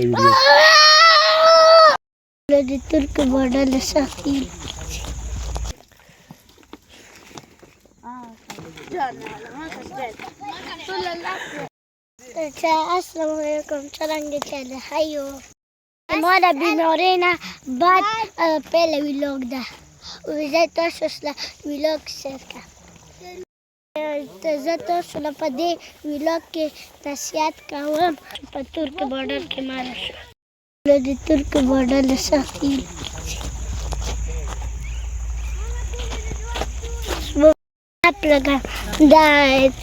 د ترک بورډر له سختي السلام علیکم څرنګه چل هیو مالا بیماری نه بعد پهله ویلوگ ده ویزه تاسو سره ویلوگ شیر کړم زه تاسو له په دې ویلوگ کې نصیحت کوم چې په ترک بورډر کې مړه شو د ترک بورډر له سختي دا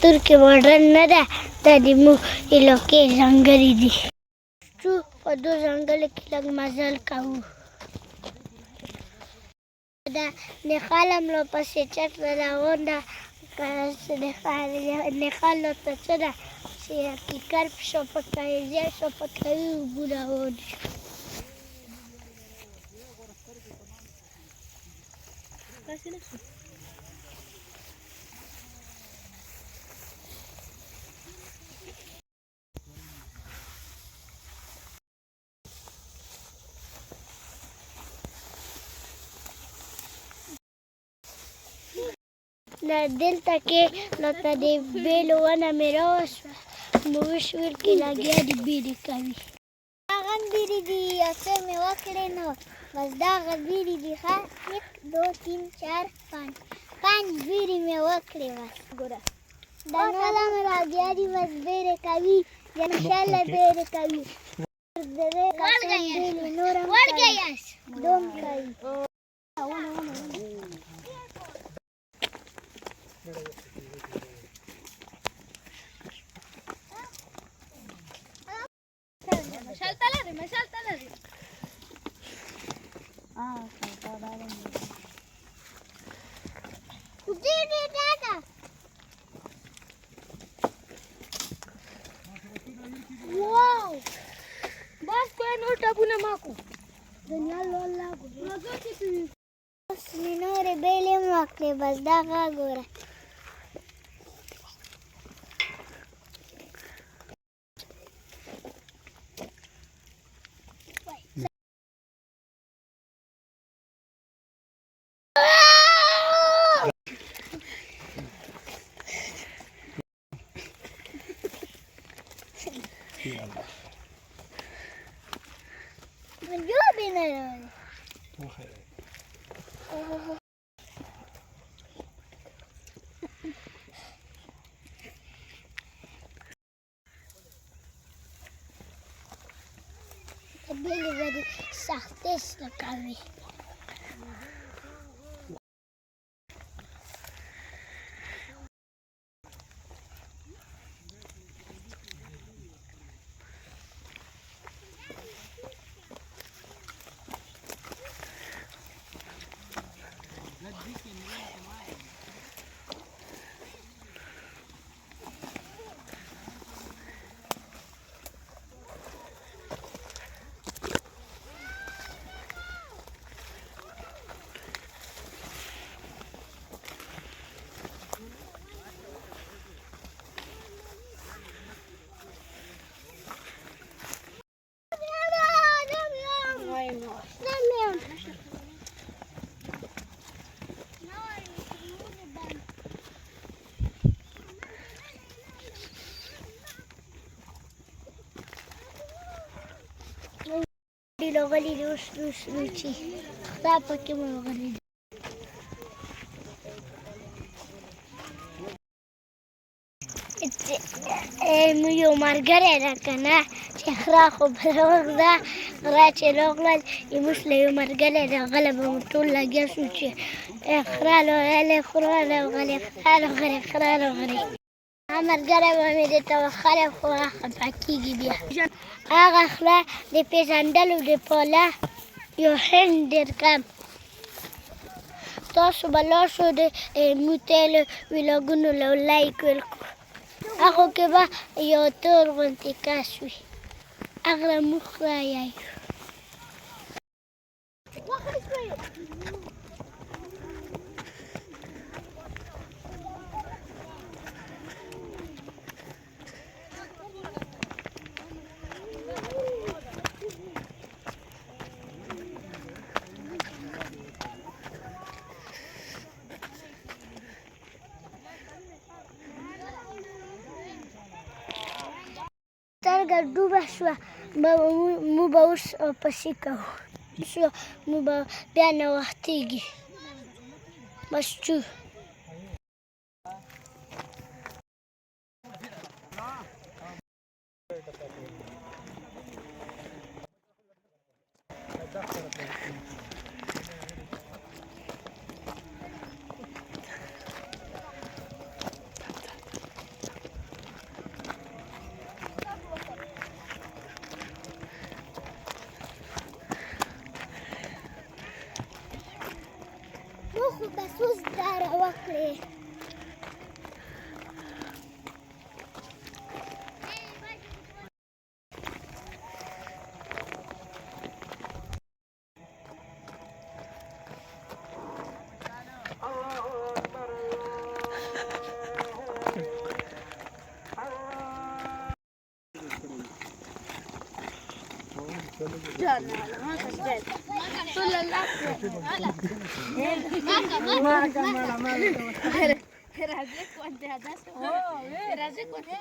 ترک بورډر نه ده دا د موږ علاقې ځانګړي دي په دو ځنګلو کې لږ مزل کوو دا نښال هم له پسې چت روان ده نښال ورته څه ده چې کیکر په شاپه کوي زیات شاپه کوي اوبه روان شو دلته کې لکه د بیلو ونه مې راوسوه نو وشول کې لګیا دي بیرې کوي هغه هم بیرې دي یو څه مې وکړې نو بس دغه بیرې دي ښه 1 2 3 4 5 بیرې مې وکړې بس ګوره دا نور هم راګیا دي بس بیرې کوي انشاءالله بیرې کوي نور هم کوي دوم کوي Wow! Bas ko ano tabu na mako. Ganyan lola ko. Bas minore bele makle bas daga gora. Menjual beneran. Beli dari sahtes nak kami. Logali luci. Apa que mau logali? Mio margarera kana شخرا خو بلغدا غراچ لغلل يمسلي margarera غلب مطول لګیا شو چې اخرالو له خرالو غلي خرالو غري مرګره مې د توخاله خو خپکیږي بیا هغه خلا د پیژندلو د پوله یو هندر کم تاسو بلاسو د موتل ویلوګونو له لایک ورکو هغه کې به یو تور غونتی کاس وي هغه مخ رايي ډوبه شوه موږ به اوس پسې کوو موږ به بیا نوښتېږي بس چو خو بس اوس دا راوکړې Era de cuando